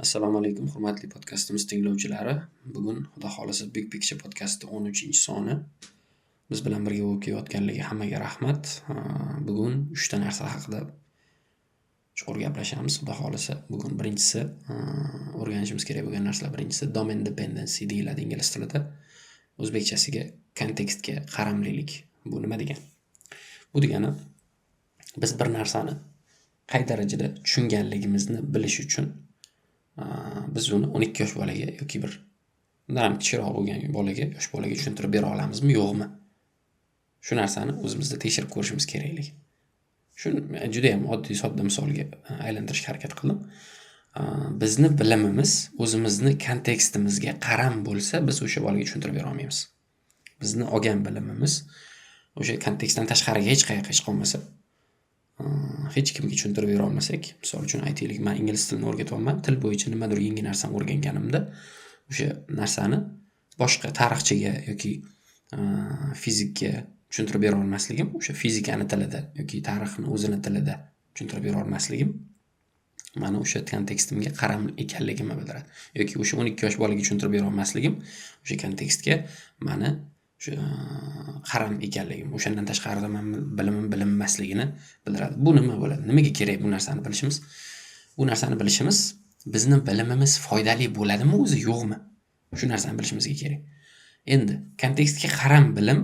Assalomu alaykum, hurmatli podkastimiz tinglovchilari. Bugun Xudo xolasa Big Picture podkasti 13-soni. Biz bilan birga bo'lib kelayotganligi hammaga rahmat. Bugun 3 ta narsa haqida chuqur gaplashamiz. Xudo xolasa bugun birinchisi o'rganishimiz kerak bo'lgan narsalar birinchisi domain dependency deyiladi ingliz tilida. O'zbekchasiga kontekstga qaramlilik. Bu nima degani? Bu degani biz bir narsani qay darajada tushunganligimizni bilish uchun biz uni 12 yosh bolaga yoki bir undan ham kichikroq bo'lgan bolaga, yosh bolaga tushuntirib bera olamizmi, yo'qmi? Shu narsani o'zimizda tekshirib ko'rishimiz keraklik. Shuni juda ham oddiy sodda misolga aylantirishga harakat qildim. Bizni bilimimiz o'zimizni kontekstimizga qaram bo'lsa, biz o'sha bolaga tushuntirib bera olmaymiz. Bizni olgan bilimimiz o'sha kontekstdan tashqariga hech qayerga chiqib qolmasa, hech kimga tushuntirib bera olmasak, misol uchun aytaylik, men ingliz tilini o'rgatyapman, til bo'yicha nimadir yangi narsani o'rganganimda, o'sha narsani boshqa tarixchiga yoki fizikga tushuntirib bera olmasligim, o'sha fizikani tilida yoki tarixni o'zini tilida tushuntirib bera olmasligim mani o'sha kontekstimga qaram ekanligimni bildiradi. Yoki o'sha 12 yosh bolaga tushuntirib bera olmasligim o'sha kontekstga mani qaram ekanligim, o'shandan tashqarida men bilimim bilinmasligini bildiradi. Bu nima bo'ladi? Nimaga kerak bu narsani bilishimiz? Bu narsani bilishimiz bizni bilimimiz foydali bo'ladimi o'zi, yo'qmi? Shu narsani bilishimizga kerak. Endi kontekstga qaram bilim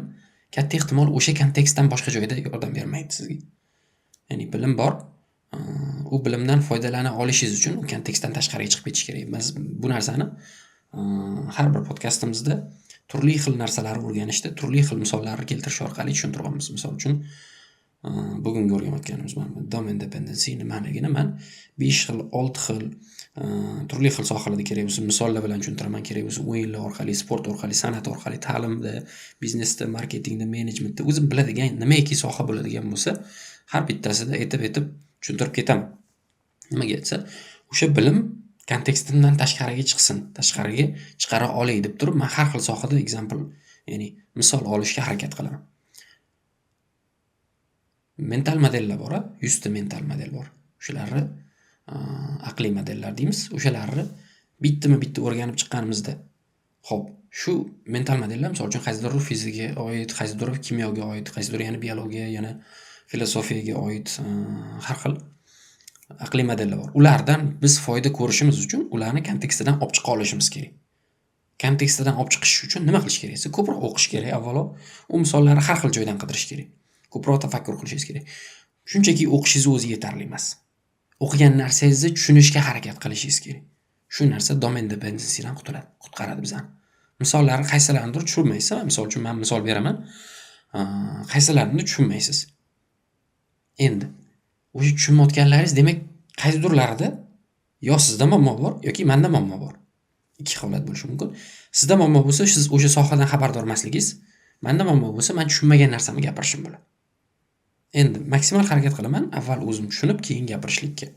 katta ehtimol o'sha kontekstdan boshqa joyda yordam bermaydi sizga. Ya'ni bilim bor, u bilimdan foydalana olishingiz uchun u kontekstdan tashqariga chiqib ketish kerak. Biz bu narsani har bir podkastimizda turli xil narsalarni o'rganishda turli xil misollarni keltirish orqali tushuntiramiz. Misol uchun bugungi o'rganayotganimiz domain dependency nimaligini men 5 xil, 6 xil turli xil sohalarda kerak bo'lsa misollar bilan tushuntiraman, kerak bo'lsa o'yinlar orqali, sport orqali, san'at orqali, ta'limda, biznesda, marketingda, menejmentda o'zim biladigan nimaiki soha bo'ladigan bo'lsa, har bittasida aytib tushuntirib ketaman. Nimaga aytsa, o'sha bilim kontekstimdan tashqariga chiqsin, tashqariga chiqara olay deb turib, men har xil sohada example, ya'ni misol olishga harakat qilaman. Mental modellar bor, 100 ta mental model bor. Shularni aqliy modellar deymiz. O'shalarni bitta o'rganib chiqqanimizda, xo'p, shu mental modellar misol uchun qaysidir fizikaga oid, qaysidir kimyoga oid, qaysidir yana biologiya, yana filosofiyaga oid har xil aqliy modellar bor. Ulardan biz foyda ko'rishimiz uchun ularni kontekstidan olib chiqa olishimiz kerak. Kontekstidan olib chiqish uchun nima qilish kerak? Ko'proq o'qish kerak avvalo. U misollarni har xil joydan qidirish kerak. Ko'proq tafakkur qilishingiz kerak. Shunchaki o'qishingiz o'zi yetarli emas. O'qigan narsangizni tushunishga harakat qilishingiz kerak. Shu narsa domain dependencydan qutqaradi bizani. Misollarni qaysilaridir tushunmaysiz. Misol uchun men misol beraman. Qaysilarini tushunmaysiz. Endi o'sha tushunmayotganlaringiz demak qaysidirlarida yo sizda muammo bor yoki menda muammo bor. Ikki holat bo'lishi mumkin. Sizda muammo bo'lsa, siz o'sha sohadan xabardor emasligingiz, menda muammo bo'lsa, men tushunmagan narsamni gapirishim bo'ladi. Endi maksimal harakat qilaman avval o'zim tushunib, keyin gapirishlikka.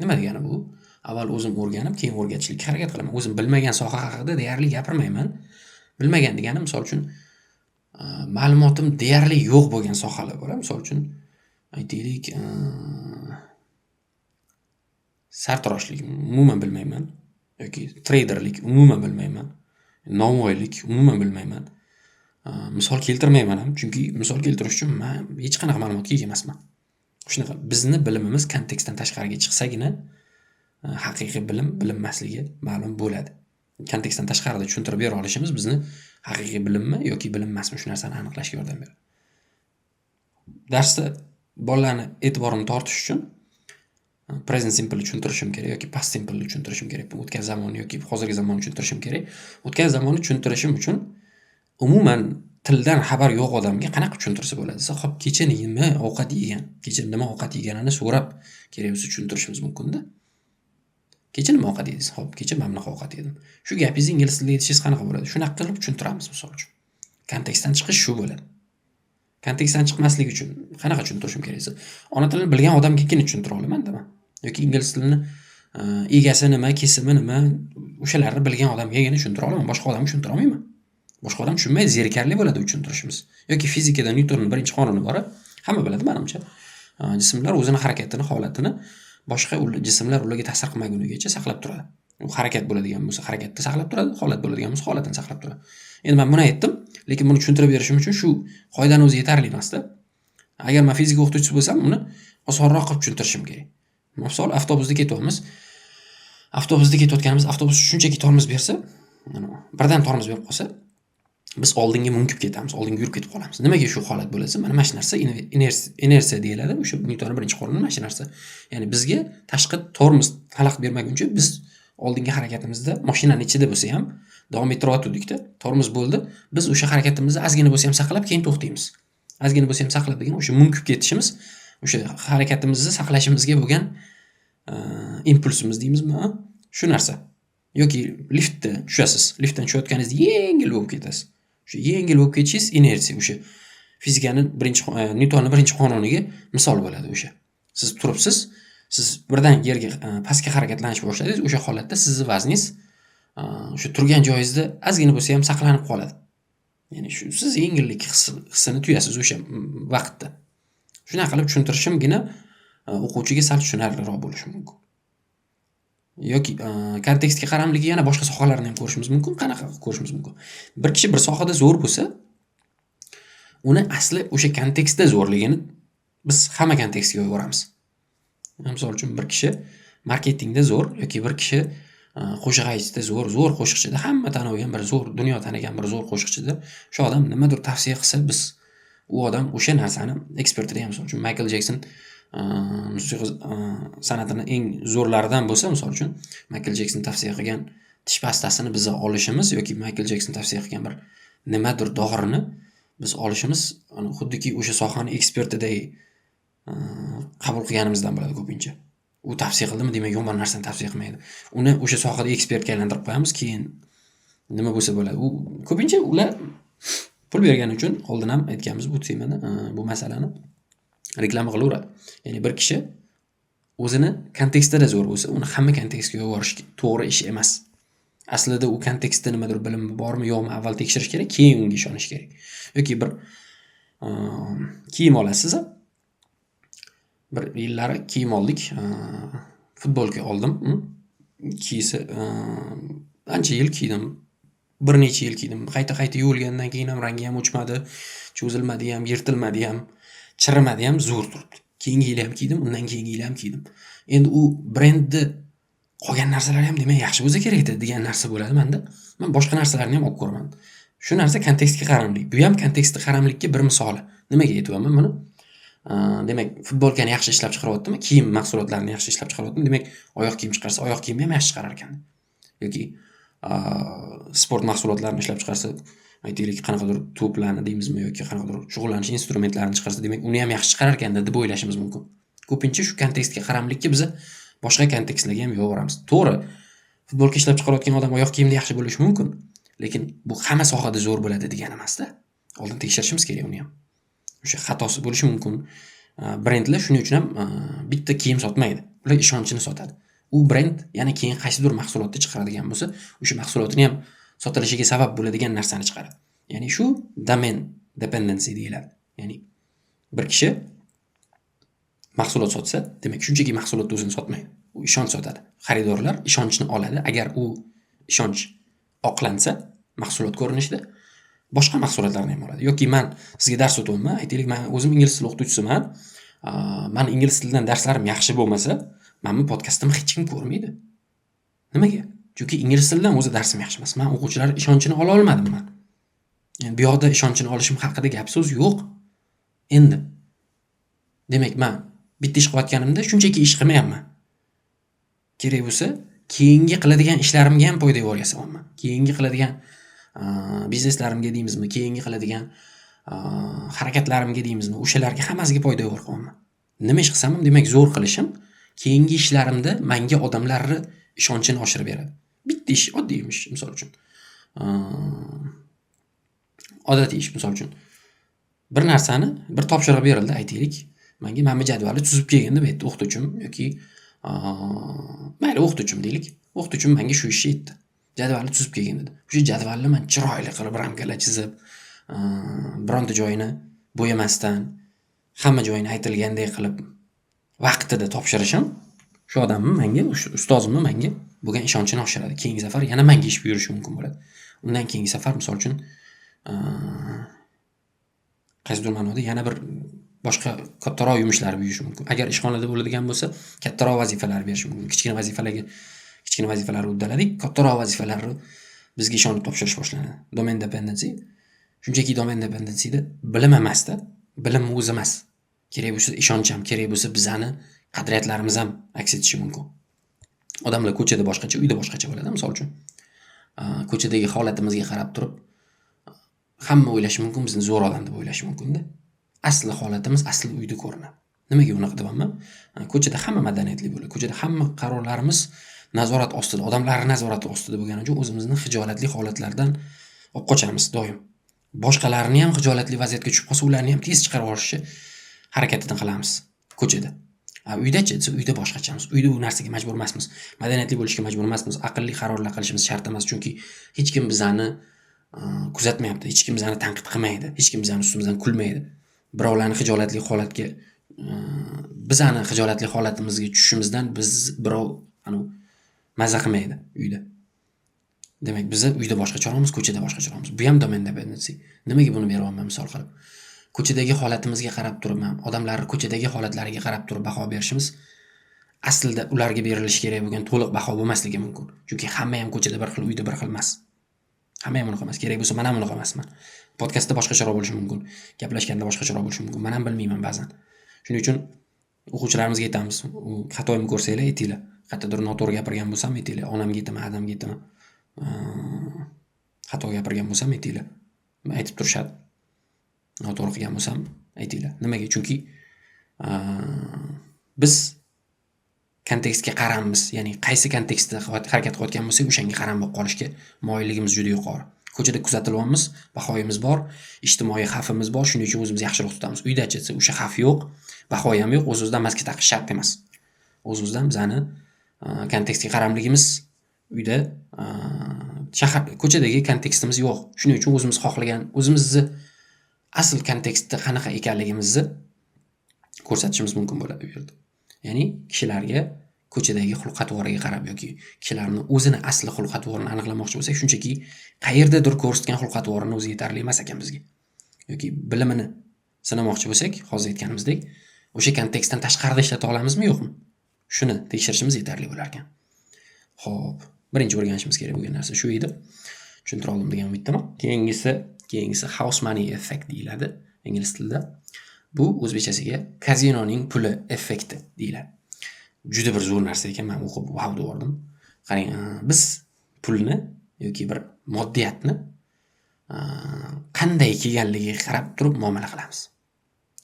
Nima degani bu? Avval o'zim o'rganib, keyin o'rgatishlikka harakat qilaman. O'zim bilmagan soha haqida deyarli gapirmayman. Bilmagan degani, misol uchun ma'lumotim deyarli yo'q bo'lgan sohalar bor. Misol uchun aytaylik, sartaroshlik umuman bilmayman yoki traderlik umuman bilmayman, novvoylik umuman bilmayman. Misol keltirmayman ham, chunki misol keltirish uchun men hech qanaqa ma'lumotga ega emasman. Shunaqa bizni bilimimiz kontekstdan tashqariga chiqsagina haqiqiy bilim bilinmasligi ma'lum bo'ladi. Kontekstdan tashqarida tushuntirib bera olishimiz bizni haqiqiy bilimmi yoki bilinmasmi shu narsani aniqlashga yordam beradi. Darsda bolalarni e'tiborini tortish uchun present simple tushuntirishim kerak yoki past simple tushuntirishim kerak. O'tgan zamonni yoki hozirgi zamonni tushuntirishim kerak. O'tgan zamonni tushuntirishim uchun umuman tildan xabar yo'q odamga qanaqa tushuntirsa bo'ladi? Xo'p, kecha nima ovqat yegan, kecha nima ovqat yeganini so'rab kerak bo'lsa tushuntirishimiz mumkin-da. Kecha nima ovqat yedingiz? Xo'p, kecha men bunaqa ovqat yedim. Shu gapingizni ingliz tilida aytishingiz qanaqa bo'ladi? Shunaqa qilib tushuntiramiz misol uchun. Kontekstdan chiqish shu bo'ladi. Kontekstdan chiqmaslik uchun qanaqa tushuntirishim kerak? Ona tilini bilgan odamgagina tushuntira olaman-da men. Yoki ingliz tilini egasi nima, kesimi nima, o'shalarni bilgan odamgagina tushuntira olaman. Boshqa odamga tushuntira olmayman. Boshqa odam tushunmaydi, zerikarli bo'ladi tushuntirishimiz. Yoki fizikada Newtonning birinchi qonuni bor. Hamma biladi menimcha. Jismlar o'zini harakatini, holatini boshqa jismlar ularga ta'sir qilmagunigacha saqlab turadi. U harakat bo'ladigan bo'lsa harakatda saqlab turadi, holat bo'ladigan bo'lsa holatini saqlab turadi. Endi men buni aytdim, lekin buni tushuntirib berishim uchun shu qoidani o'zi yetarli emasda. Agar men fizika o'qituvchisi bo'lsam, uni osonroq qilib tushuntirishim kerak. Misol, avtobusda ketyapmiz. Avtobusda ketayotganimizda avtobus shunchaki tormoz bersa, birdan tormoz berib qolsa, biz oldinga munkib ketamiz, oldinga yurib ketib qolamiz. Nimaga shu holat bo'lsa? Mana shu narsa inersiya deyiladi. O'sha Nyutonning birinchi qonuni mana shu narsa. Ya'ni bizga tashqi tormoz xalaqit bermaguncha biz oldingi harakatimizda mashinani ichida bo'lsa ham davom ettirayotgandikda, tormoz bo'ldi, biz o'sha harakatimizni ozgina bo'lsa ham saqlab keyin to'xtaymiz. Ozgina bo'lsa ham saqlab degan o'sha munkib ketishimiz, o'sha harakatimizni saqlashimizga bo'lgan impulsimiz deymizmi? Shu narsa. Yoki liftda tushasiz. Liftdan tushayotganingizda yengil bo'lib ketasiz. O'sha yengil bo'lib ketishingiz inersiya, o'sha fizikaning Nyutonning birinchi qonuniga misol bo'ladi o'sha. Siz turibsiz, siz birdan yerga pastga harakatlanish boshladingiz, o'sha holatda sizning vazningiz o'sha turgan joyingizda ozgina bo'lsa ham saqlanib qoladi. Ya'ni shu siz yengillik hissini tuyasiz o'sha vaqtda. Shuna qilib tushuntirishimgina o'quvchiga sal tushunarliroq bo'lishi mumkin. Yoki kontekstga qaramligi yana boshqa sohalarni ham ko'rishimiz mumkin. Qanaqa ko'rishimiz mumkin? Bir kishi bir sohada zo'r bo'lsa, uni asli o'sha kontekstda zo'rligini biz hamma kontekstga yo'yoramiz. Misol uchun bir kishi marketingda zo'r yoki bir kishi qo'shiq aytishda zo'r qo'shiqchida, hamma tanigan bir zo'r, dunyo tanigan bir zo'r qo'shiqchida shu odam nimadir tavsiya qilsa, biz u odam o'sha narsani ekspertida ham, misol uchun Michael Jackson musiqa san'atini eng zo'rlaridan bo'lsa, misol uchun Michael Jackson tavsiya qilgan tish pastasini biz olishimiz yoki Michael Jackson tavsiya qilgan bir nimadir dorini biz olishimiz, xuddiki o'sha sohani ekspertidek qabul qilganimizdan bo'ladi ko'pincha. U tavsiya qildimi, demak yomon narsani tavsiya qilmaydi. Uni o'sha sohada ekspertga aylantirib qo'yamiz, keyin nima bo'lsa bo'ladi. U ko'pincha ular pul bergani uchun oldin ham aytganmiz bu temani, bu masalani reklama qilaveradi. Ya'ni bir kishi o'zini kontekstida zo'r bo'lsa, uni hamma kontekstga yuborish to'g'ri ish emas. Aslida u kontekstda nimadir bilimi bormi, yo'qmi avval tekshirish kerak, keyin unga ishonish kerak. Yoki bir kiyim olasiz. Bir yillari kiyim oldik. Futbolka oldim. Kiysa ancha yil kiydim. Bir necha yil kiydim. Qayta yuvilgandan keyin ham rangi ham o'chmadi, cho'zilmadi ham, yirtilmadi ham, chirimadi ham, zo'r turibdi. Keyingi yil ham kiydim, undan keyingi yil ham kiydim. Endi u brendni qolgan narsalar ham demak yaxshi bo'lsa kerak-da degan narsa bo'ladi menda. Men boshqa narsalarni ham olib ko'raman. Shu narsa kontekstga qaramlik. Bu ham kontekstga qaramlikka bir misoli. Nimaga aytyapman buni? Demak, futbolkani yaxshi ishlab chiqaryaptimi? Kiyim mahsulotlarini yaxshi ishlab chiqaryaptimi? Demak, oyoq kiyim chiqarsa, oyoq kiyimni ham yaxshi chiqarar ekan. Yoki sport mahsulotlarini ishlab chiqarsa, aytaylik, qanaqadir to'plarni deymizmi yoki qanaqadir shug'ullanish instrumentlarini chiqarsa, demak, uni ham yaxshi chiqarar ekan deb o'ylashimiz mumkin. Ko'pincha shu kontekstga qaramlikka biz boshqa kontekstlarga ham yo'voramiz. To'g'ri, futbolka ishlab chiqarayotgan odam oyoq kiyimda yaxshi bo'lishi mumkin, lekin bu hamma sohada zo'r bo'ladi degani emas-da. Oldin tekshirishimiz kerak uni ham. O'sha xatosi bo'lishi mumkin. Brendlar shuning uchun ham bitta kiyim sotmaydi. Ular ishonchini sotadi. U brend yana keyin qaysidir mahsulotni chiqaradigan bo'lsa, o'sha mahsulotini ham sotilishiga sabab bo'ladigan narsani chiqaradi. Ya'ni shu domain dependency deyiladi. Ya'ni bir kishi mahsulot sotsa, demak shunchaki mahsulotni o'zini sotmaydi. U ishonch sotadi. Xaridorlar ishonchni oladi. Agar u ishonch oqlansa, mahsulot ko'rinishida boshqa mahsulotlarni ham oladi. Yoki men sizga dars o'tyapman, aytaylik, men o'zim ingliz tili o'qituvchisiman. Men ingliz tilidan darslarim yaxshi bo'lmasa, menni podkastimni hech kim ko'rmaydi. Nimaga? Chunki ingliz tilidan o'zi darsim yaxshi emas. Men o'quvchilar ishonchini ola olmadim men. Ya'ni bu yoqda ishonchini olishim haqida gap so'z yo'q. Endi demak, men bitta ish qilayotganimda shunchaki ish qilmayapman. Kerak bo'lsa, keyingi qiladigan ishlarimga ham foyda yo'rgasaman. Keyingi qiladigan bizneslarimga deymizmi, keyingi qiladigan harakatlarimga deymizmi, o'shalarga hammasiga foyda yo'rqaman. Nima ish qilsam ham, demak, zo'r qilishim keyingi ishlarimda menga odamlarning ishonchini oshirib beradi. Bitta ish, oddiy ish, misol uchun. Odatiy ish, misol uchun. Bir narsani, bir topshiriq berildi, aytaylik. Menga mana bu jadvalni tuzib kelgin deb aytdi o'qituvchim yoki mayli o'qituvchim deylik. O'qituvchim menga shu ishni aytdi. Jadvalni tuzib kelgin dedi. O'sha jadvalni men chiroyli qilib ramkalar chizib, bironta joyini bo'yamasdan, hamma joyini aytilgandek qilib vaqtida topshirishim Shu odamni menga, ustozimni menga bo'lgan ishonchini oshiradi. Keyingi safar yana menga ish buyurishi mumkin bo'ladi. Undan keyingi safar misol uchun qaysidir ma'noda yana bir boshqa kattaroq yumushlar buyurishi mumkin. Agar ishxonada bo'ladigan bo'lsa, kattaroq vazifalar berishi mumkin. Kichkina vazifalarni uddaladik, kattaroq vazifalarni bizga ishonib topshirish boshlanadi. Domain dependency. Shunchaki domain dependencyda bilim emasda, bilim o'zi emas. Kerak bo'lsa ishonch ham, kerak bo'lsa bizani qadriyatlarimiz ham aks etishi mumkin. Odamlar ko'chada boshqacha, uyda boshqacha bo'ladi, misol uchun. Ko'chadagi holatimizga qarab turib hamma o'ylashi mumkin, bizni zo'r odam deb o'ylashi mumkin-da. Asli holatimiz asli uyda ko'rinadi. Nimaga unaqa deyapman? Ko'chada hamma madaniyatli bo'ladi. Ko'chada hamma qarorlarimiz nazorat ostida, odamlarning nazorati ostida bo'lgani uchun o'zimizni xijolatli holatlardan olib qochamiz doim. Boshqalarni ham xijolatli vaziyatga tushib qolsa, ularni ham tez chiqarib yuborishga harakatini qilamiz ko'chada. Uyda-chi, uyda boshqachamiz. Uyda bu narsaga majbur emasmiz. Madaniyatli bo'lishga majbur emasmiz. Aqlli qarorlar qilishimiz shart emas, chunki hech kim bizani kuzatmayapti, hech kim bizani tanqid qilmaydi, hech kim bizani ustimizdan kulmaydi. Birovlarning xijolatli holatga bizani xijolatli holatimizga tushishimizdan birov mazza qilmaydi uyda. Demak, biz uyda boshqacha olamiz, ko'chada boshqacha olamiz. Bu ham domain dependency. Nimaga buni beryapman misol qilib? Ko'chadagi holatimizga qarab turib, odamlarning ko'chadagi holatlariga qarab turib baho berishimiz aslida ularga berilishi kerak bo'lgan to'liq baho bo'lmasligi mumkin. Chunki hamma ham ko'chada bir xil, uyda bir xil emas. Hamma ham unaqa emas. Kerak bo'lsa men ham unaqa emasman. Podkastda boshqacharoq bo'lishi mumkin. Gaplashganda boshqacharoq bo'lishi mumkin. Men ham bilmayman ba'zan. Shuning uchun o'quvchilarimizga aytamiz, xatoimni ko'rsanglar aytinglar. Qattiqdir noto'g'ri gapirgan bo'lsam aytinglar. Onamga aytaman, adamga aytaman. Xato gapirgan bo'lsam aytinglar. Aytib turishadi. Noto'g'ri qilgan bo'lsam aytinglar. Nimaga? Chunki biz kontekstga qaramiz, ya'ni qaysi kontekstda harakat qilayotgan bo'lsak, o'shanga qaram bo'lib qolishga moyilligimiz juda yuqori. Ko'chada kuzatilyapmiz, bahoyimiz bor, ijtimoiy xavfimiz bor, shuning uchun o'zimizni yaxshiroq tutamiz. Uyda-chi, o'sha xavf yo'q, bahoy ham yo'q, o'zimizdan maska taqish shart emas. O'zimizdan bizani kontekstga qaramligimiz uyda shahar ko'chadagi kontekstimiz yo'q. Shuning uchun o'zimiz xohlagan, o'zimizni asl kontekstda qanaqa ekanligimizni ko'rsatishimiz mumkin bo'ladi bu yerda. Ya'ni kishilarga ko'chadagi xulq-atvoriga qarab yoki kishilarning o'zini asli xulq-atvorini aniqlamoqchi bo'lsak, shunchaki qayerdadir ko'rsatgan xulq-atvorini o'zi yetarli emas ekan bizga. Yoki bilimini sinamoqchi bo'lsak, hozir aytganimizdek, o'sha kontekstdan tashqarida ishlata olamizmi, yo'qmi? Shuni tekshirishimiz yetarli bo'lar ekan. Xo'p, birinchi o'rganishimiz kerak bo'lgan narsa shu edi. Tushuntira oldim degan umiddaman. Keyingisi house money effect deyiladi ingliz tilida. Bu o'zbekchasiga kazinoning puli effekti deyiladi. Juda bir zo'r narsa ekan, men o'qib wow dedim. Qarang, biz pulni yoki bir moddiyatni qanday kelganligiga qarab turib muomala qilamiz.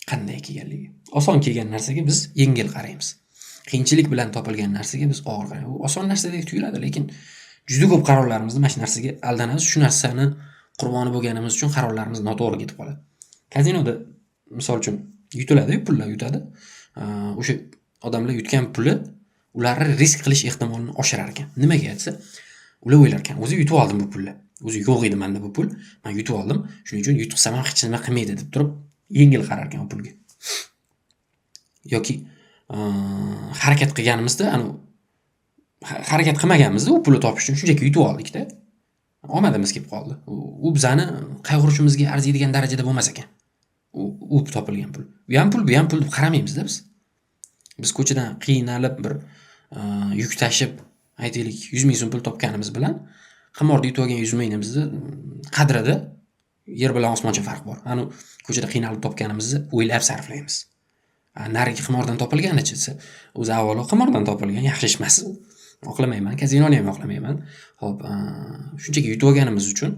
Qanday kelganligi. Oson kelgan narsaga biz yengil qaraymiz. Qiyinchilik bilan topilgan narsaga biz og'ir qaraymiz. Bu oson narsadek tuyuladi, lekin juda ko'p qarorlarimizni mana shu narsaga aldanamiz. Shu narsani qurboni bo'lganimiz uchun qarorlarimiz noto'g'ri ketib qoladi. Kazinoda misol uchun yutiladi, pullar yutadi. O'sha odamlar yutgan puli ularni risk qilish ehtimolini oshirar ekan. Nimaga aytsa, ular o'ylar ekan, o'zi yutib oldim bu pulni. O'zi yo'q edi menda bu pul. Men yutib oldim. Shuning uchun yutqizsam ham hech nima qilmaydi deb turib yengil qarar ekan bu pulga. Yoki harakat qilganimizda, harakat qilmaganimizda u pulni topish uchun shunchaki yutib oldik-da. Omadimiz kelib qoldi. U bizani qayg'urishimizga arziydigan darajada bo'lmas ekan. U topilgan pul. Bu ham pul deb qaramaymiz-da biz. Biz ko'chadan qiynalib bir yuk tashib, aytaylik 100 ming so'm pul topganimiz bilan qimorda yutib olgan 100 mingimizni qadrida yer bilan osmoncha farq bor. Ko'chada qiynalib topganimizni o'ylab sarflaymiz. Narigi qimordan topilganicha o'zi avvalo qimordan topilgan yaxshi ish emas. Oqlamayman, kazinoni ham oqlamayman. Xo'p, shunchaki yutib olganimiz uchun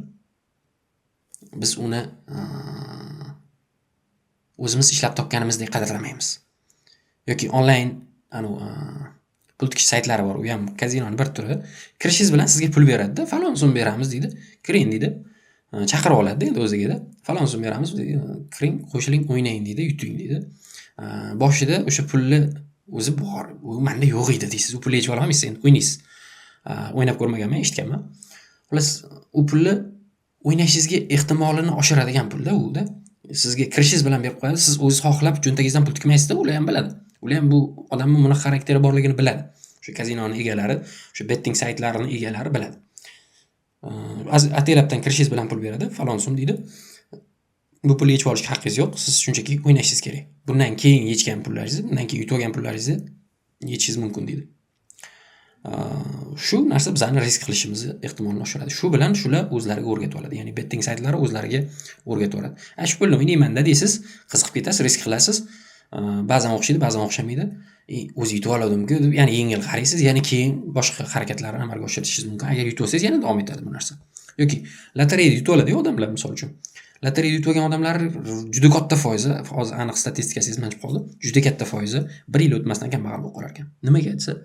biz uni o'zimiz ishlab topganimizdek qadrlamaymiz. Yoki onlayn pul tikish saytlari bor. U ham kazinoni bir turi. Kirishingiz bilan sizga pul beradi-da, falon so'm beramiz deydi. Kiring deydi. Chaqirib oladi endi o'ziga-da. Falon so'm beramiz deydi. Kiring, qo'shiling, o'ynang deydi, yuting deydi. Boshida o'sha pulni o'zi bor, u menda yo'q edi deysiz. U pulni yechib olmaysiz, endi o'ynaysiz. O'ynab ko'rmaganman, eshitganman. Xullas, u pulni o'ynashingizga ehtimolini oshiradigan pulda u-da. Sizga kirishingiz bilan berib qo'yadi. Siz o'zingiz xohlab cho'ntagingizdan pul tikmaysiz-da, ular ham biladi. Ular ham bu odamning bunaqa xarakteri borligini biladi. O'sha kazinoni egalari, o'sha betting saytlarining egalari biladi. Ataylabdan kirishingiz bilan pul beradi, falon so'm deydi. Bu pulni yechib olishga haqqingiz yo'q. Siz shunchaki o'ynashingiz kerak. Bundan keyin yechgan pullaringizni, bundan keyin yutib olgan pullaringizni yechishingiz mumkin deydi. Shu narsa bizani risk qilishimizni ehtimolini oshiradi. Shu bilan shular o'zlariga o'rgatib oladi. Ya'ni betting saytlari o'zlariga o'rgatib oladi. Shu pulni o'ynayman-da deysiz, qiziqib ketasiz, risk qilasiz. Ba'zan o'xshaydi, ba'zan o'xshamaydi. O'zi yutib oladimku deb, ya'ni yengil qaraysiz, ya'ni keyin boshqa harakatlarni amalga oshirishingiz mumkin. Agar yutib olsangiz yana davom etadi bu narsa. Yoki lotereyada yutib oladi odamlar, misol uchun. Lotereyada yutib olgan odamlar juda katta foizi, hozir aniq statistikasi esimdan chiqib qoldi. Juda katta foizi 1 yil o'tmasdan kambag'al bo'lib qolar ekan. Nimaga desa,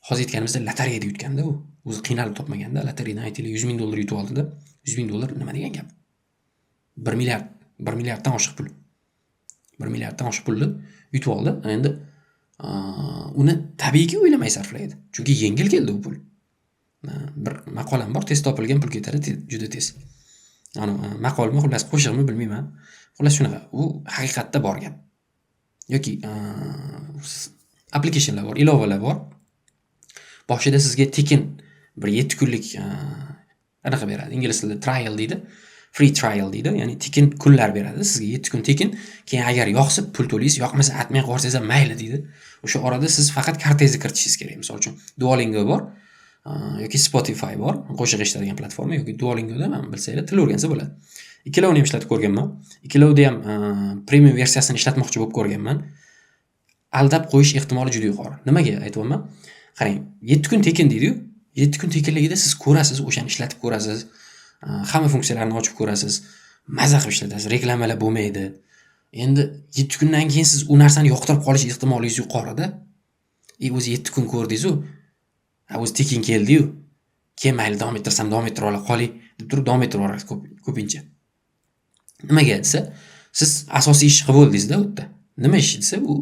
hozir aytganimizda lotereyada yutganda u o'zi qiynalib topmaganda, lotereyadan aytaylik $100,000 yutib oldida, $100,000 nima degan gap? 1 milliarddan oshiq pul. 1 milliarddan oshiq pulni yutib oldi. Endi uni tabiiyki o'ylamay sarflaydi. Chunki yengil keldi u pul. Bir maqolam bor, tez topilgan pul ketadi juda tez. Maqolmi, xullas qo'shig'mi bilmayman. Xullas shunaqa. U haqiqatda bor gap. Yoki applicationlar bor, ilovalar bor. Boshida sizga tekin bir 7 kunlik anaqa beradi. Ingliz tilida trial deydi. Free trial deydi. Ya'ni tekin kunlar beradi. Sizga 7 kun tekin. Keyin agar yoqsa pul to'laysiz, yoqmasa atmay qo'ysangiz ham mayli deydi. O'sha orada siz faqat kartangizni kiritishingiz kerak. Misol uchun Duolingo bor. Yoki Spotify bor, qo'shiq eshitadigan platforma, yoki Duolingoda men bilsanglar til o'rgansa bo'ladi. Ikkalovini ham ishlatib ko'rganman. Ikkalovida ham premium versiyasini ishlatmoqchi bo'lib ko'rganman. Aldab qo'yish ehtimoli juda yuqori. Nimaga aytyapman? Qarang, 7 kun tekin deydi-yu. 7 kun tekinligida siz ko'rasiz, o'shani ishlatib ko'rasiz. Hamma funksiyalarini ochib ko'rasiz. Maza qilib ishlatasiz, reklamalar bo'lmaydi. Endi 7 kundan keyin siz u narsani yoqtirib qolish ehtimolingiz yuqorida. O'zi 7 kun ko'rdingiz-ku. O'zi tekin keldi-yu. Keyin mayli davom ettirsam davom ettira ola qoling deb turib davom ettira olasiz ko'pincha. Nimaga desa, siz asosiy ish qilib bo'ldingiz-da u yerda. Nima ish desa, u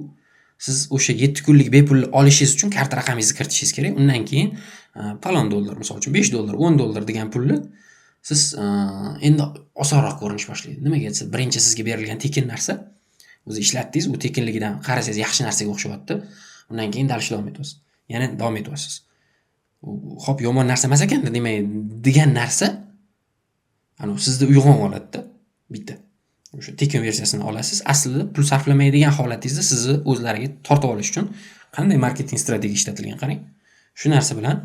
siz o'sha 7 kunlik bepul olishingiz uchun karta raqamingizni kiritishingiz kerak. Undan keyin falon dollar, misol uchun $5, $10 degan pulni siz endi osonroq ko'rinish boshlaydi. Nimaga desa, birinchi sizga berilgan tekin narsa, o'zi ishlatdingiz, u tekinligidan qarasangiz yaxshi narsaga o'xshyapti. Undan keyin dalish davom etyapsiz. Yana davom etyapsiz. Xo'p, yomon narsa emas ekan degan narsa sizda uyg'onib oladi-da bitta. O'sha tekin versiyasini olasiz. Aslida pul sarflamaydigan holatingizda sizni o'zlariga tortib olish uchun qanday marketing strategiya ishlatilgan qarang. Shu narsa bilan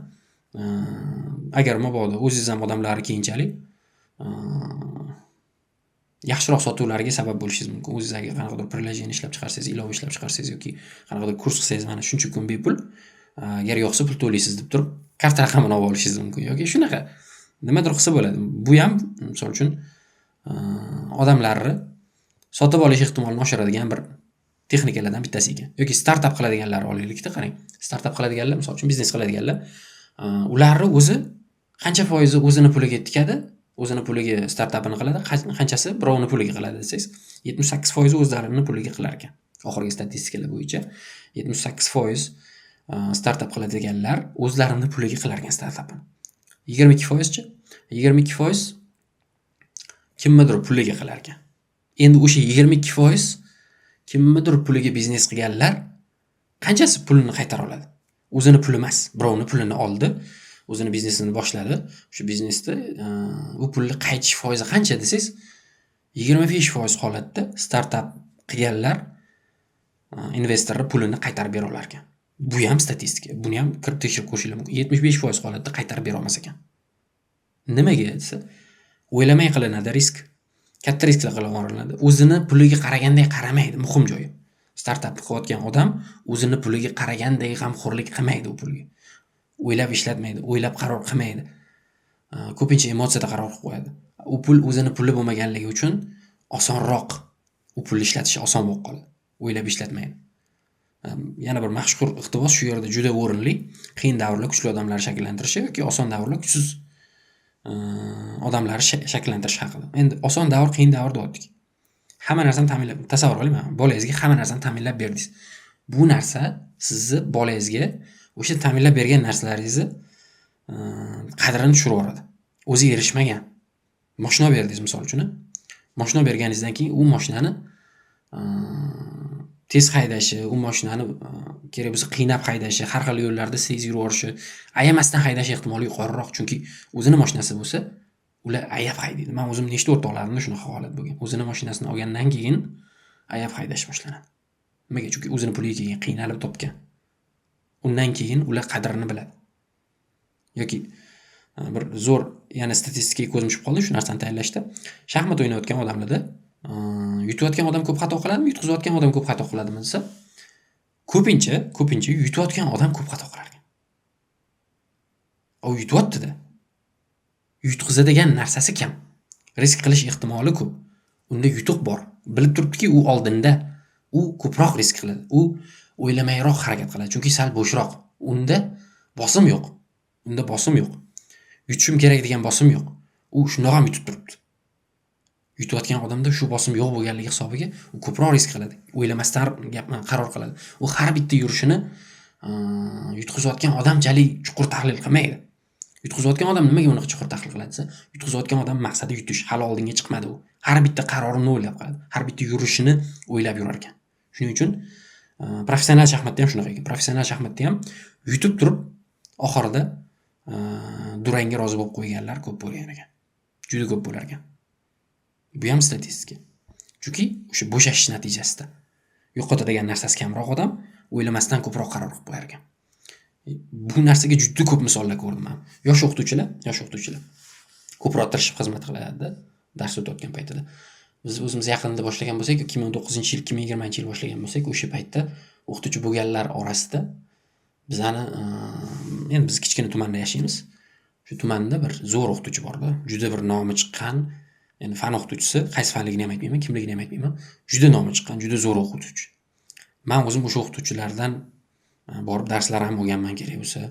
agar mabodo o'zingiz ham odamlarni keyinchalik yaxshiroq sotuvlarga sabab bo'lishingiz mumkin. O'zingizga qanaqadir prilojen ishlab chiqarsangiz, ilova ishlab chiqarsangiz yoki qanaqadir kurs qilsangiz, mana shuncha kun bepul, agar yo'qsa pul to'laysiz deb turib karta raqamini olib olishingiz mumkin yoki shunaqa nimadir qilsa bo'ladi. Bu ham misol uchun odamlarni sotib olish ehtimolini oshiradigan bir texnikalardan bittasi ekan. Yoki startap qiladiganlar olaylikda, qarang. Startap qiladiganlar, misol uchun biznes qiladiganlar, ularni o'zi qancha foizi o'zini puliga tikadi, o'zini puliga startapini qiladi, qanchasi birovning puliga qiladi desangiz, 78% o'zlarining puliga qilar ekan. Oxirgi statistikalar bo'yicha 78% startap qiladiganlar o'zlarining puliga qilar ekan startapini. 22%chi? 22% kimnidir puliga qilar ekan. Endi o'sha 22% kimnidir puliga biznes qilganlar qanchasi pulini qaytara oladi? O'zini puli emas, birovning pulini oldi, o'zini biznesini boshladi. Shu biznesda bu pulni qaytish foizi qancha desangiz, 25% holatda startap qilganlar investorlar pulini qaytarib bera olar ekan. Bu ham statistika. Buni ham kirib tekshirib ko'rishinglar mumkin. 75% holatda qaytarib bera olmas ekan. Nimaga desa, o'ylamay qilinadi risk. Katta risklar qilinadi. O'zini puliga qaraganday qaramaydi, muhim joyi. Startap qilayotgan odam o'zini puliga qaraganday g'amxo'rlik qilmaydi u pulga. O'ylab ishlatmaydi, o'ylab qaror qilmaydi. Ko'pincha emotsiyada qaror qilib qo'yadi. U pul o'zini puli bo'lmaganligi uchun osonroq u pulni ishlatish oson bo'lib qoladi. O'ylab ishlatmaydi. Yana bir mashhur iqtibos shu yerda juda o'rinli. Qiyin davrlar kuchli odamlarni shakllantirishi yoki oson davrlar kuchsiz odamlarni shakllantirish haqida. Endi oson davr, qiyin davr deyaptik. Hamma narsani ta'minlab, tasavvur qiling, bolangizga hamma narsani ta'minlab berdingiz. Bu narsa sizni bolangizga o'sha ta'minlab bergan narsalaringizni qadrini tushirib yuboradi. O'zi erishmagan. Mashina berdingiz misol uchun. Mashina berganingizdan keyin u mashinani tez haydashi, u mashinani kerak bo'lsa qiynab haydashi, har xil yo'llarda tez yuraverishi, ayamasdan haydash ehtimoli yuqoriroq. Chunki o'zini mashinasi bo'lsa, ular ayab haydaydi. Men o'zim nechta o'rtoqlarimda shunaqa holat bo'lgan. O'zini mashinasini olgandan keyin ayab haydash boshlanadi. Nimaga? Chunki o'zini puliga kelgan, qiynalib topgan. Undan keyin ular qadrini biladi. Yoki bir zo'r yana statistikaga ko'zim tushib qoldi shu narsani tayinlashda. Shaxmat o'ynayotgan odamlarda yutayotgan odam ko'p xato qiladimi, yutqizayotgan odam ko'p xato qiladimi desa, ko'pincha yutayotgan odam ko'p xato qilar ekan. U yutyapti-da. Yutqizadigan narsasi kam. Risk qilish ehtimoli ko'p. Unda yutuq bor. Bilib turibdiki, u oldinda u ko'proq risk qiladi. U o'ylamayroq harakat qiladi, chunki sal bo'shroq. Unda bosim yo'q. Yutishim kerak degan bosim yo'q. U shundoq ham yutib turibdi. Yutayotgan odamda shu bosim yo'q bo'lganligi hisobiga u ko'proq risk qiladi. O'ylamasdan qaror qiladi. U har bitta yurishini yutqizayotgan odamchalik chuqur tahlil qilmaydi. Yutqizayotgan odam nimaga uni chuqur tahlil qiladi desa, yutqizayotgan odam maqsadi yutish, hali oldinga chiqmadi u. Har bitta qarorini o'ylab qiladi. Har bitta yurishini o'ylab yurar ekan. Shuning uchun professional shaxmatda ham shunaqa ekan. Professional shaxmatda ham yutib turib oxirida durangga rozi bo'lib qo'yganlar ko'p bo'lgan ekan. Juda ko'p bo'lar ekan. Bu ham statistika. Chunki o'sha bo'shashish natijasida yo'qotadigan narsasi kamroq odam o'ylamasdan ko'proq qaror qilib qo'yar ekan. Bu narsaga juda ko'p misollar ko'rdim men. Yosh o'qituvchilar ko'proq tirishib xizmat qiladi dars o'tayotgan paytida. Biz o'zimiz yaqinda boshlagan bo'lsak, 2019-yil, 2020-yil boshlagan bo'lsak, o'sha paytda o'qituvchi bo'lganlar orasida bizani endi biz kichkina tumanda yashaymiz. Shu tumanda bir zo'r o'qituvchi bor-da, juda bir nomi chiqqan, endi fan o'qituvchisi, qaysi fanligini ham aytmayman, kimligini ham aytmayman. Juda nomi chiqqan, juda zo'r o'qituvchi. Men o'zim o'sha o'qituvchilardan borib darslar ham olganman kerak bo'lsa,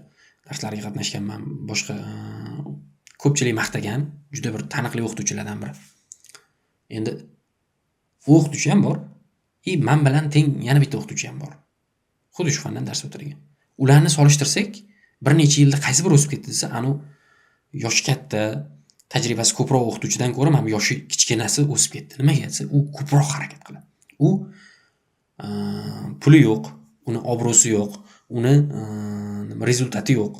darslarga qatnashganman, boshqa ko'pchilik maqtagan, juda bir taniqli o'qituvchilardan biri. Endi u o'qituvchi ham bor, men bilan teng yana bitta o'qituvchi ham bor. Xuddi shu fandan dars o'tirgan. Ularni solishtirsak, bir necha yilda qaysi biri o'sib ketdi desa, yoshi katta, tajribasi ko'proq o'qituvchidan ko'ra ham yoshi kichkinasi o'sib ketdi. Nimaga desa, u ko'proq harakat qiladi. U puli yo'q, uni obro'si yo'q, uni rezultati yo'q,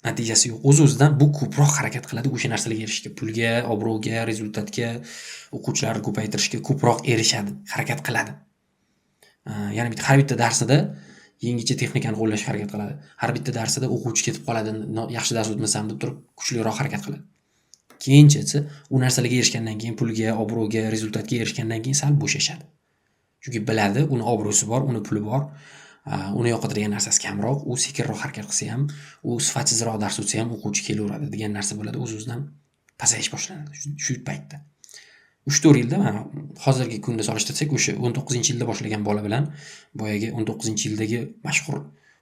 natijasi yo'q. O'z-o'zidan bu ko'proq harakat qiladi o'sha narsalarga erishishga, pulga, obro'ga, rezultatga, o'quvchilarni ko'paytirishga ko'proq erishadi, harakat qiladi. Ya'ni har bitta darsida yangicha texnikani qo'llashga harakat qiladi. Har bitta darsida o'quvchi ketib qoladi, yaxshi dars o'tmasam deb turib kuchliroq harakat qiladi. Keyinchasi u narsalarga erishgandan keyin pulga, obro'ga, rezultatga erishgandan keyin sal bo'shashadi. Chunki biladi, uni obro'si bor, uni puli bor, uni yo'qotadigan narsasi kamroq, u sekinroq harakat qilsa ham, u sifatsizroq dars o'tsa ham o'quvchi kelaveradi degan narsa bo'ladi, o'z-o'zidan pasayish boshlanadi shu paytda. 3-4 yilda mana hozirgi kunda solishtirsak, o'sha 19-yilda boshlagan bola bilan boyagi 19-yildagi mashhur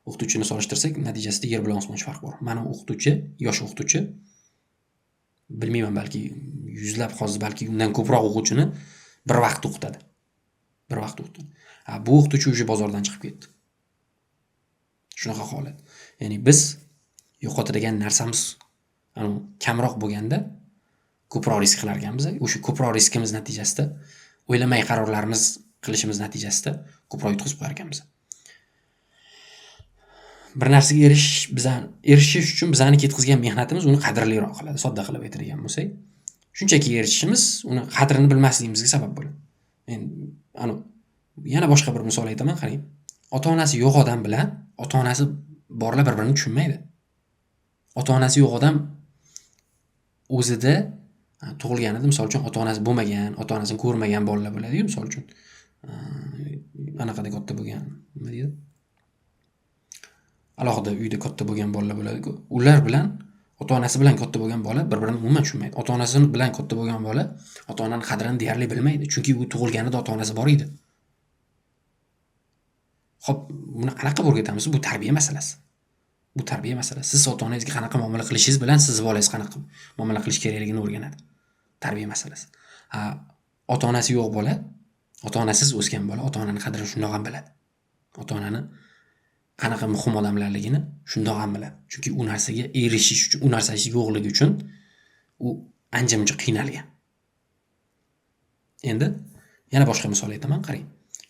o'qituvchini solishtirsak, natijasida yer bilan osmon farq bor. Mana o'qituvchi, yosh o'qituvchi bilmayman, balki yuzlab, hozir balki undan ko'proq o'quvchini bir vaqt o'qitadi. Bu o'qituvchi o'sha bozordan chiqib ketdi. Shunaqa holat. Ya'ni biz yo'qotadigan narsamiz kamroq bo'lganda ko'proq risk qilar ekanmiz. O'sha ko'proq riskimiz natijasida, o'ylamay qarorlarimiz qilishimiz natijasida ko'proq yutqizib qo'yar ekanmiz. Bir narsaga erishish uchun bizani ketkizgan mehnatimiz uni qadrliroq qiladi, sodda qilib aytadigan bo'lsak. Shunchaki erishishimiz uni qadrini bilmasligimizga sabab bo'ladi. Endi yana boshqa bir misol aytaman, qarang. Ota-onasi yo'q odam bilan ota-onasi borlar bir-birini tushunmaydi. Ota-onasi yo'q odam o'zida tug'ilganida, misol uchun ota-onasi bo'lmagan, ota-onasini ko'rmagan bolalar bo'ladi-yu, misol uchun. Anaqada katta bo'lgan, nima deydi? Alohida uyda katta bo'lgan bolalar bo'ladi-ku. Ular bilan ota-onasi bilan katta bo'lgan bola bir-birini umuman tushunmaydi. Ota-onasi bilan katta bo'lgan bola ota-onaning qadrini deyarli bilmaydi, chunki u tug'ilganida ota-onasi bor edi. Xo'p, buni qanaqa o'rgatamiz? Bu tarbiya masalasi. Siz ota-onangizga qanaqa muomala qilishingiz bilan siz bolangiz qanaqa muomala qilish kerakligini o'rganadi. Tarbiya masalasi. Ota-onasi yo'q bola, ota-onasiz o'sgan bola ota-onaning qadrini shundoq ham biladi. Ota-onani qanaqa muhim odamlarligini shundoq ham biladi. Chunki u narsaga erishish uchun, u narsasi yo'qligi uchun u ancha-muncha qiynalgan. Endi yana boshqa misol aytaman, qarang.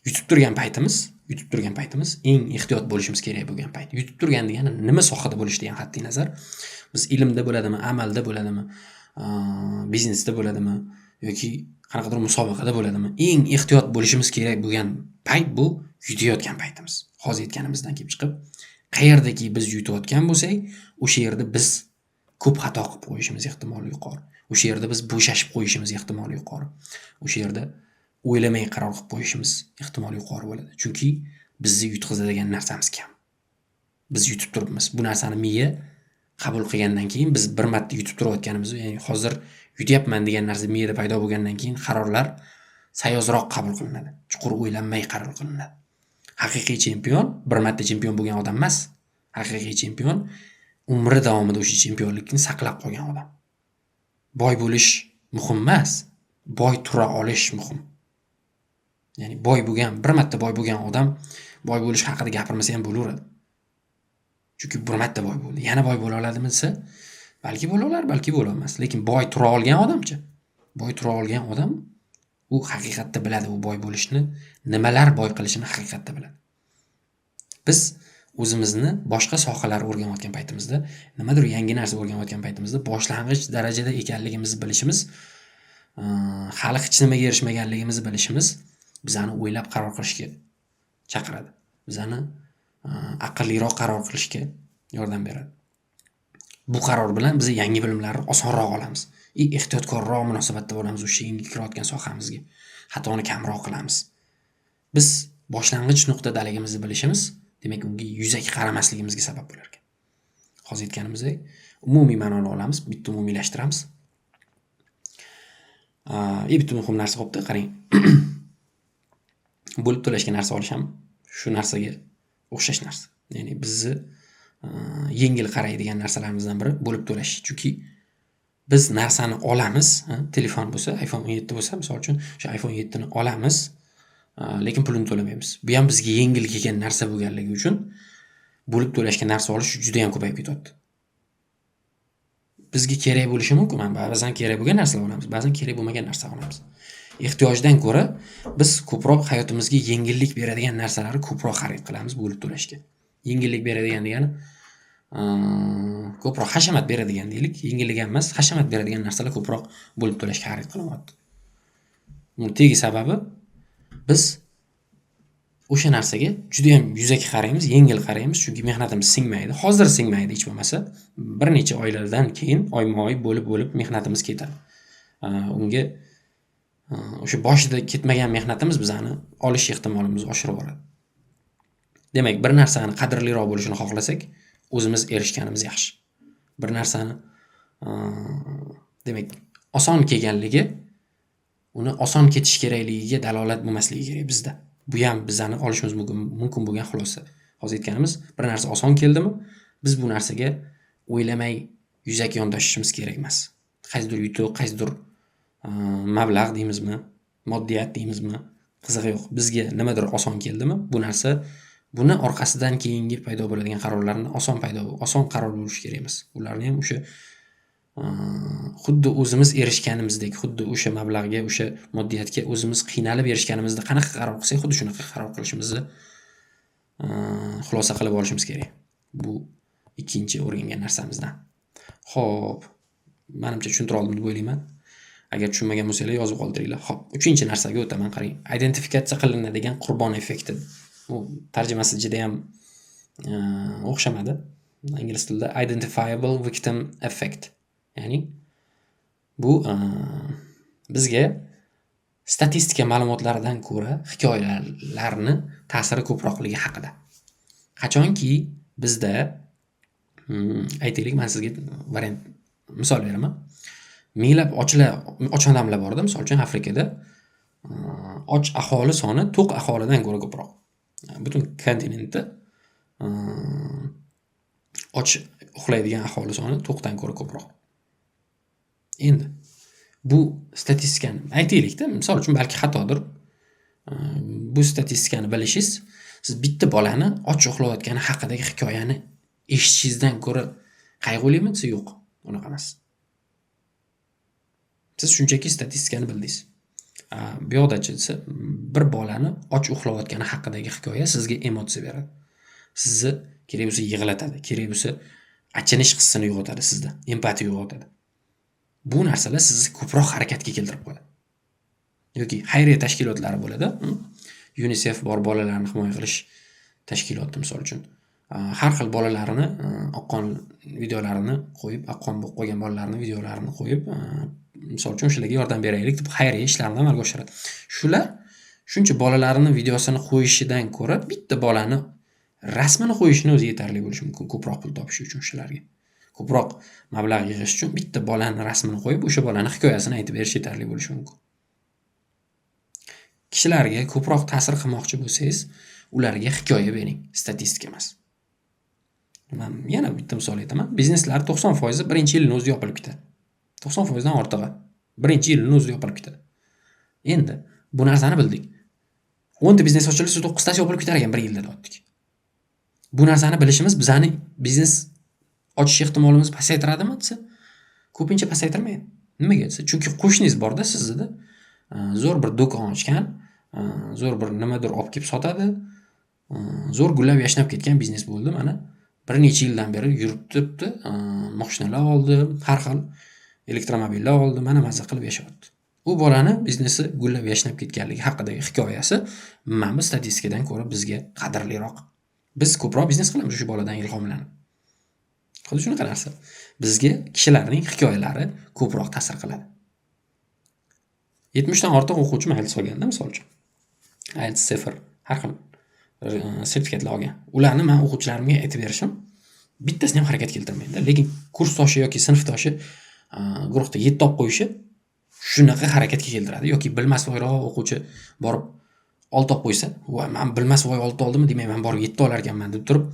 Yutib turgan paytimiz yutib turgan paytimiz, eng ehtiyot bo'lishimiz kerak bo'lgan payt. Yutib turgan degani nima sohada bo'lishidan qat'iy nazar, biz ilmda bo'ladimi, amalda bo'ladimi, biznesda bo'ladimi yoki qanaqadir musobaqada bo'ladimi, eng ehtiyot bo'lishimiz kerak bo'lgan payt bu yutayotgan paytimiz. Hozir aytganimizdan kelib chiqib, qayerdaki biz yutayotgan bo'lsak, o'sha yerda biz ko'p xato qilib qo'yishimiz ehtimoli yuqori. O'sha yerda biz bo'shashib qo'yishimiz ehtimoli yuqori. O'sha yerda o'ylamay qaror qilib qo'yishimiz ehtimoli yuqori bo'ladi. Chunki bizni yutqizadigan narsamiz kam. Biz yutib turibmiz. Bu narsani miya qabul qilgandan keyin biz bir marta yutib turayotganimizni, ya'ni hozir yutyapman degan narsa miyada paydo bo'lgandan keyin qarorlar sayozroq qabul qilinadi. Chuqur o'ylanmay qabul qilinadi. Haqiqiy chempion bir marta chempion bo'lgan odam emas. Haqiqiy chempion umri davomida o'sha chempionlikni saqlab qolgan odam. Boy bo'lish muhim emas, boy tura olish muhim. Ya'ni boy bo'lgan, bir marta boy bo'lgan odam boy bo'lish haqida gapirmasa ham bo'laveradi. Chunki bir marta boy bo'ldi. Yana boy bo'la oladimi desa, balki bo'la olar, balki bo'la olmas. Lekin boy tura olgan odamchi? Boy tura olgan odam u haqiqatda biladi, u boy bo'lishni, nimalar boy qilishini haqiqatda biladi. Biz o'zimizni boshqa sohalar o'rganayotgan paytimizda, nimadir yangi narsa o'rganayotgan paytimizda boshlang'ich darajada ekanligimizni bilishimiz, hali hech nimaga erishmaganligimizni bilishimiz bizani o'ylab qaror qilishga chaqiradi. Bizani aqlliroq qaror qilishga yordam beradi. Bu qaror bilan biz yangi bilimlarni osonroq olamiz. Ehtiyotkorroq munosabatda bo'lamiz o'sha yangi kirayotgan sohamizga. Xatoni kamroq qilamiz. Biz boshlang'ich nuqtadaligimizni bilishimiz, demak unga yuzaki qaramasligimizga sabab bo'lar ekan. Hozir aytganimizdek, umumiy ma'noni olamiz, bitta umumiylashtiramiz. Bitta muhim narsa qopti, qarang. Bo'lib to'lashga narsa olish ham shu narsaga o'xshash narsa. Ya'ni bizni yengil qaraydigan narsalarimizdan biri bo'lib to'lash. Chunki biz narsani olamiz, telefon bo'lsa, iPhone 17 bo'lsa, misol uchun o'sha iPhone 7 ni olamiz, lekin pulini to'lamaymiz. Bu ham bizga yengil kelgan narsa bo'lganligi uchun bo'lib to'lashga narsa olish juda ham ko'payib ketyapti. Bizga kerak bo'lishi mumkin, ba'zan kerak bo'lgan narsalar olamiz, ba'zan kerak bo'lmagan narsa olamiz. Ehtiyojdan ko'ra biz ko'proq hayotimizga yengillik beradigan narsalarni ko'proq xarid qilamiz bo'lib to'lashga. Yengillik beradigan degani ko'proq hashamat beradigan deylik, yengillik emas, hashamat beradigan narsalar ko'proq bo'lib to'lashga xarid qilyapti. Buning tegi sababi biz o'sha narsaga juda ham yuzaki qaraymiz, yengil qaraymiz, chunki mehnatimiz singmaydi. Hozir singmaydi hech bo'lmasa, bir necha oylardan keyin oyma-oy bo'lib mehnatimiz ketadi. Unga o'sha boshida ketmagan mehnatimiz bizani olish ehtimolimizni oshirib yuboradi. Demak, bir narsani qadrliroq bo'lishini xohlasak, o'zimiz erishganimiz yaxshi. Bir narsani demak, oson kelganligi uni oson ketish kerakligiga dalolat bo'lmasligi kerak bizda. Bu ham bizani olishimiz mumkin bo'lgan xulosa. Hozir aytganimiz, bir narsa oson keldimi, biz bu narsaga o'ylamay yuzaki yondashishimiz kerak emas. Qaysidir yutuq, qaysidir mablag' deymizmi, moddiyat deymizmi, qizig'i yo'q. Bizga nimadir oson keldimi, bu narsa buni orqasidan keyingi paydo bo'ladigan qarorlarni oson qaror bo'lishi kerak emas. Ularni ham o'sha xuddi o'zimiz erishganimizdek, xuddi o'sha mablag'ga, o'sha moddiyatga o'zimiz qiynalib erishganimizda qanaqa qaror qilsak, xuddi shunaqa qaror qilishimizni xulosa qilib olishimiz kerak. Bu ikkinchi o'rgangan narsamizdan. Xo'p, menimcha tushuntira oldim deb o'ylayman. Agar tushunmagan bo'lsangiz yozib qoldiringlar. Xo'p, uchinchi narsaga o'taman, qarang. Identifikatsiya qilinadigan qurbon effekti. Bu tarjimasi juda ham o'xshamadi. Ingliz tilida identifiable victim effect. Ya'ni bu bizga statistika ma'lumotlaridan ko'ra hikoyalarni ta'siri ko'proqligi haqida. Qachonki bizda aytaylik, men sizga variant misol beraman. Minglab och odamlar borda, misol uchun Afrikada och aholi soni to'q aholidan ko'ra ko'proq. Butun kontinentda och uxlaydigan aholi soni to'qdan ko'ra ko'proq. Endi bu statistikani aytaylik-da, misol uchun balki xatodir. Bu statistikani bilishingiz, siz bitta bolani och uxlayotgani haqidagi hikoyani eshitishingizdan ko'ra qayg'ulaymi desa yo'q, unaqa emas. Siz shunchaki statistikani bildingiz. Bu yoqdachi desa, bir bolani och uxlayotgani haqidagi hikoya sizga emotsiya beradi. Sizni kerak bo'lsa yig'latadi, kerak bo'lsa achinish hissini uyg'otadi sizda, empatiya uyg'otadi. Bu narsalar sizni ko'proq harakatga keltirib qo'yadi. Yoki xayriya tashkilotlari bo'ladi. UNICEF bor, bolalarni himoya qilish tashkiloti misol uchun. Har xil bolalarini oqqon videolarini qo'yib, oqqon bo'lib qolgan bolalarning videolarini qo'yib, misol uchun shularga yordam beraylik deb xayriya ishlarini amalga oshiradi. Shular shuncha bolalarning videosini qo'yishidan ko'ra bitta bolani rasmini qo'yishni o'zi yetarli bo'lishi mumkin, ko'proq pul topish uchun shularga. Ko'proq mablag' yig'ish uchun bitta bolani rasmini qo'yib, o'sha bolani hikoyasini aytib berish yetarli bo'lishi mumkin. Kishilarga ko'proq ta'sir qilmoqchi bo'lsangiz, ularga hikoya bering, statistika emas. Men yana bitta misol aytaman. Bizneslar 90% birinchi yilning o'zida yopilib ketadi. 90% dan ortig'i birinchi yilning o'zida yopilib ketadi. Endi bu narsani bildik. 10 ta biznes ochilsa 9 tasi yopilib ketar ekan bir yilda deyaptik. Bu narsani bilishimiz bizani biznes ochish ehtimolimiz pasaytiradimi desa, ko'pincha pasaytirmaydi. Nimaga desa, chunki qo'shningiz borda sizda zo'r bir do'kon ochgan, zo'r bir nimadir olib kelib sotadi, zo'r gullab yashnab ketgan biznes bo'ldi. Mana bir necha yildan beri yuribdi, mashinalar oldi, har xil elektromobillar oldi, mana mazza qilib yashayapti. U bolani biznesi gullab yashnab ketganligi haqidagi hikoyasi mana bu statistikadan ko'ra bizga qadrliroq. Biz ko'proq biznes qilamiz shu boladan ilhomlanib. Xuddi shunaqa narsa. Bizga kishilarning hikoyalari ko'proq ta'sir qiladi. 70 dan ortiq o'quvchi IELTS olganda, misol uchun. IELTS 0 har xil sertifikatlar olgan. Ularni men o'quvchilarimga aytib berishim bittasini ham harakat keltirmaydi, lekin kursdoshi yoki sinfdoshi guruhda 7 olib qo'yishi shunaqa harakatga keltiradi. Yoki bilmasvoyroq o'quvchi borib 6 olib qo'ysa, "Voy, men bilmasvoy 6 oldimmi, demak men borib 7 olar ekanman" deb turib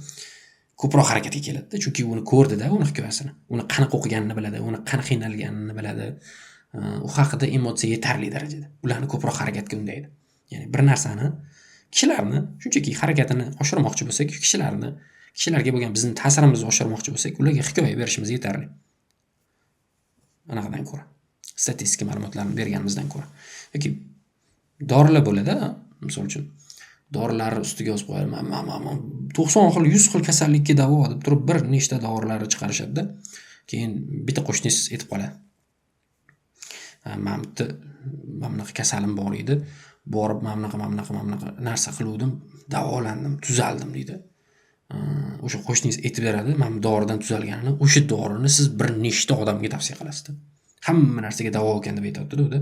ko'proq harakatga keladi, chunki uni ko'rdi-da, uni hikoyasini. Uni qanaqa o'qiganini biladi, uni qanaqa qiynalganini biladi. U haqida emotsiya yetarli darajada. Ularni ko'proq harakatga undaydi. Ya'ni bir narsani kishilarni shunchaki harakatini oshirmoqchi bo'lsak, kishilarga bo'lgan bizning ta'sirimizni oshirmoqchi bo'lsak, ularga hikoya berishimiz yetarli. Anaqadan ko'ra, statistika ma'lumotlarni berganimizdan ko'ra. Yoki dorilar bo'ladi, misol uchun dorilar ustiga yozib qo'yadi. 90 xil, 100 xil kasallikka davo deb turib bir nechta dorilarni chiqarishadi-da. Keyin bitta qo'shningiz aytib qoladi. Men bunaqa kasalim bor edi. Borib men bunaqa narsa qiluvdim, davolandim, tuzaldim deydi. O'sha qo'shningiz aytib beradi, men doridan tuzalganini, o'sha dorini siz bir nechta odamga tavsiya qilasiz. Hamma narsaga davo ekan deb aytadi-da, u da.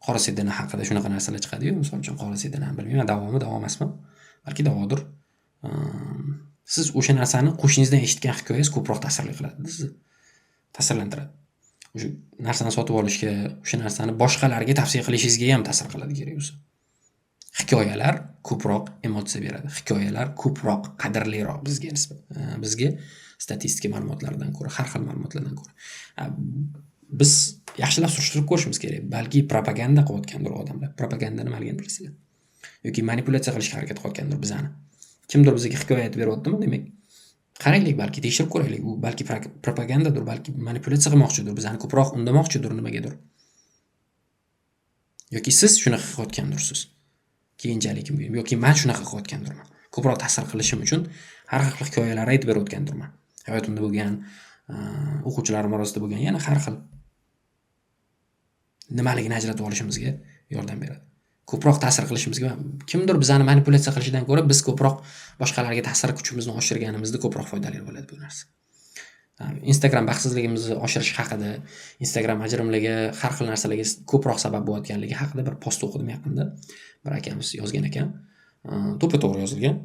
Qora sedana haqida shunaqa narsalar chiqadi-yu, misol uchun qora sedana bilmayman, davo emasmi? Balki davodir. Siz o'sha narsani qo'shningizdan eshitgan hikoyangiz ko'proq ta'sirli qiladi, sizni ta'sirlantiradi. O'sha narsani sotib olishga, o'sha narsani boshqalarga tavsiya qilishingizga ham ta'sir qiladi kerak bo'lsa. Hikoyalar ko'proq emotsiya beradi. Hikoyalar ko'proq qadrliroq bizga nisbatan. Bizga statistika ma'lumotlaridan ko'ra, har xil ma'lumotlardan ko'ra. Biz yaxshilab surishtirib ko'rishimiz kerak. Balki propaganda qilayotgandir odamlar. Propaganda nimaligini bilasizlar? Yoki manipulyatsiya qilishga harakat qilayotgandir bizani. Kimdir bizga hikoya aytib beryaptimi, demak, qaraylik, balki tekshirib ko'raylik. U balki propagandadir, balki manipulyatsiya qilmoqchidir, bizani ko'proq undamoqchidir nimagadir. Yoki siz shunaqa qilayotgandirsiz. Keyinchalik yoki men shunaqa qilayotgandirman. Ko'proq ta'sir qilishim uchun har xil hikoyalar aytib berayotgandirman. Hayotimda bo'lgan, o'quvchilarim orasida bo'lgan, yana har xil nimaligini ajratib olishimizga yordam beradi. Ko'proq ta'sir qilishimizga, kimdir bizani manipulyatsiya qilishidan ko'ra biz ko'proq boshqalarga ta'sir kuchimizni oshirganimizda ko'proq foydali bo'ladi bu narsa. Instagram baxtsizligimizni oshirish haqida, Instagram ajrimlarga, har xil narsalarga ko'proq sabab bo'layotganligi haqida bir post o'qidim yaqinda. Bir akamiz yozgan ekan. To'g'ri yozilgan.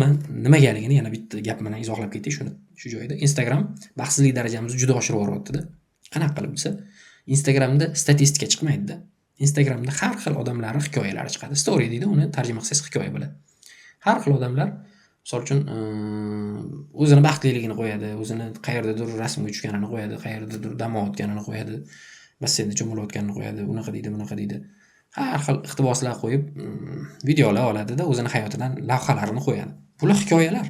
Men nimagaligini yana bitta gap bilan izohlab ketdik shu joyda. Instagram baxtsizlik darajamizni juda oshirib yuboryapti-da. Qanaqa qilib desa, Instagramda statistika chiqmaydi-da. Instagramda har xil odamlarning hikoyalari chiqadi. Story deydi, uni tarjima qilsangiz hikoya bo'ladi. Har xil odamlar, misol uchun, o'zini baxtliligini qo'yadi, o'zini qayerdadir rasmga tushganini qo'yadi, qayerdadir dam olayotganini qo'yadi, bassenda cho'milayotganini qo'yadi, unaqa deydi, bunaqa deydi. Har xil iqtiboslar qo'yib, videolar oladi-da, o'zini hayotidan lavhalarini qo'yadi. Bular hikoyalar.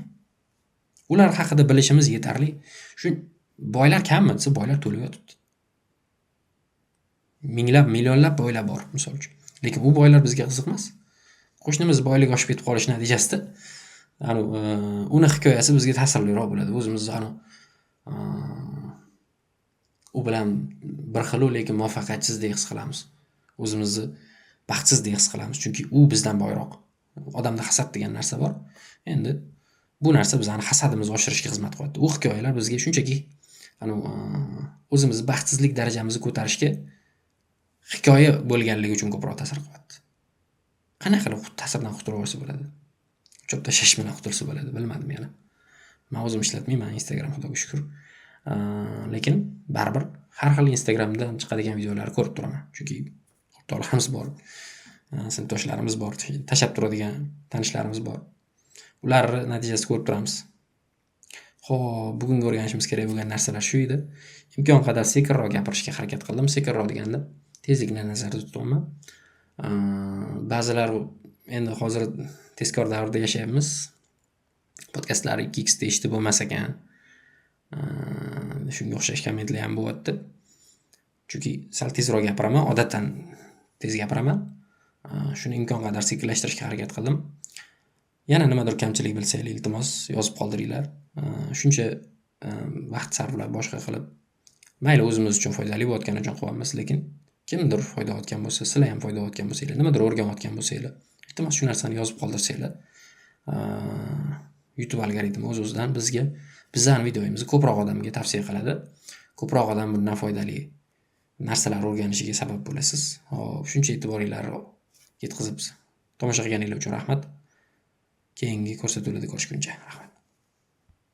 Ular haqida bilishimiz yetarli. Shu boylar kammi desa, boylar to'lib yotibdi. minglab, millionlab boylar bor, misol uchun. Lekin bu boylar bizga qiziq emas. Qo'shnimiz boyligi oshib ketib qolish natijasida uni hikoyasi bizga ta'sirliroq bo'ladi. O'zimiz u bilan bir xil, lekin muvaffaqiyatsiz deb his qilamiz. O'zimizni baxtsiz deb his qilamiz, chunki u bizdan boyroq. Odamda hasad degan narsa bor. Endi bu narsa bizning hasadimizni oshirishga xizmat qiladi. U hikoyalar bizga shunchaki o'zimizni baxtsizlik darajamizni ko'tarishga hikoya bo'lganligi uchun ko'proq ta'sir qiladi. Qanaqa qilib ta'sirdan qutulib olsa bo'ladi? Chop tashlash bilan qutulsa bo'ladi, bilmadim yana. Men o'zim ishlatmayman Instagram, xudoga shukr. Lekin baribir har xil Instagramdan chiqadigan videolarni ko'rib turaman. Chunki o'rtoqlarimiz bor, sinfdoshlarimiz bor, tashab turadigan tanishlarimiz bor. Ularni natijasini ko'rib turamiz. Xo'p, bugun o'rganishimiz kerak bo'lgan narsalar shu edi. Imkon qadar sekinroq gapirishga harakat qildim. Sekinroq deganda tezlikni nazarda tutyapman. Ba'zilar endi hozir tezkor davrda yashayapmiz. Podkastlar 2x eshitib bo'lmas ekan. Shunga o'xshash kommentlar ham bo'lyapti. Chunki sal tezroq gapiraman, odatdan tez gapiraman. Shuni imkon qadar sekinlashtirishga harakat qildim. Yana nimadir kamchilik bilsanglar, iltimos yozib qoldiringlar. Shuncha vaqt sarflab boshqa qilib, mayli o'zimiz uchun foydali bo'layotgani uchun qilyapmiz, lekin kimdir foyda olgan bo'lsa, sizlar ham foyda olgan bo'lsanglar, nimadir o'rganayotgan bo'lsanglar, iltimos shu narsani yozib qoldirsanglar, YouTube algoritmi o'z-o'zidan bizning videomizni ko'proq odamga tavsiya qiladi. Ko'proq odam bundan foydali narsalar o'rganishiga sabab bo'lasiz. Hop, shuncha e'tiboringlarni yetkazib tomosha qilganingiz uchun rahmat. Keyingi ko'rsatuvlarda ko'rishguncha rahmat.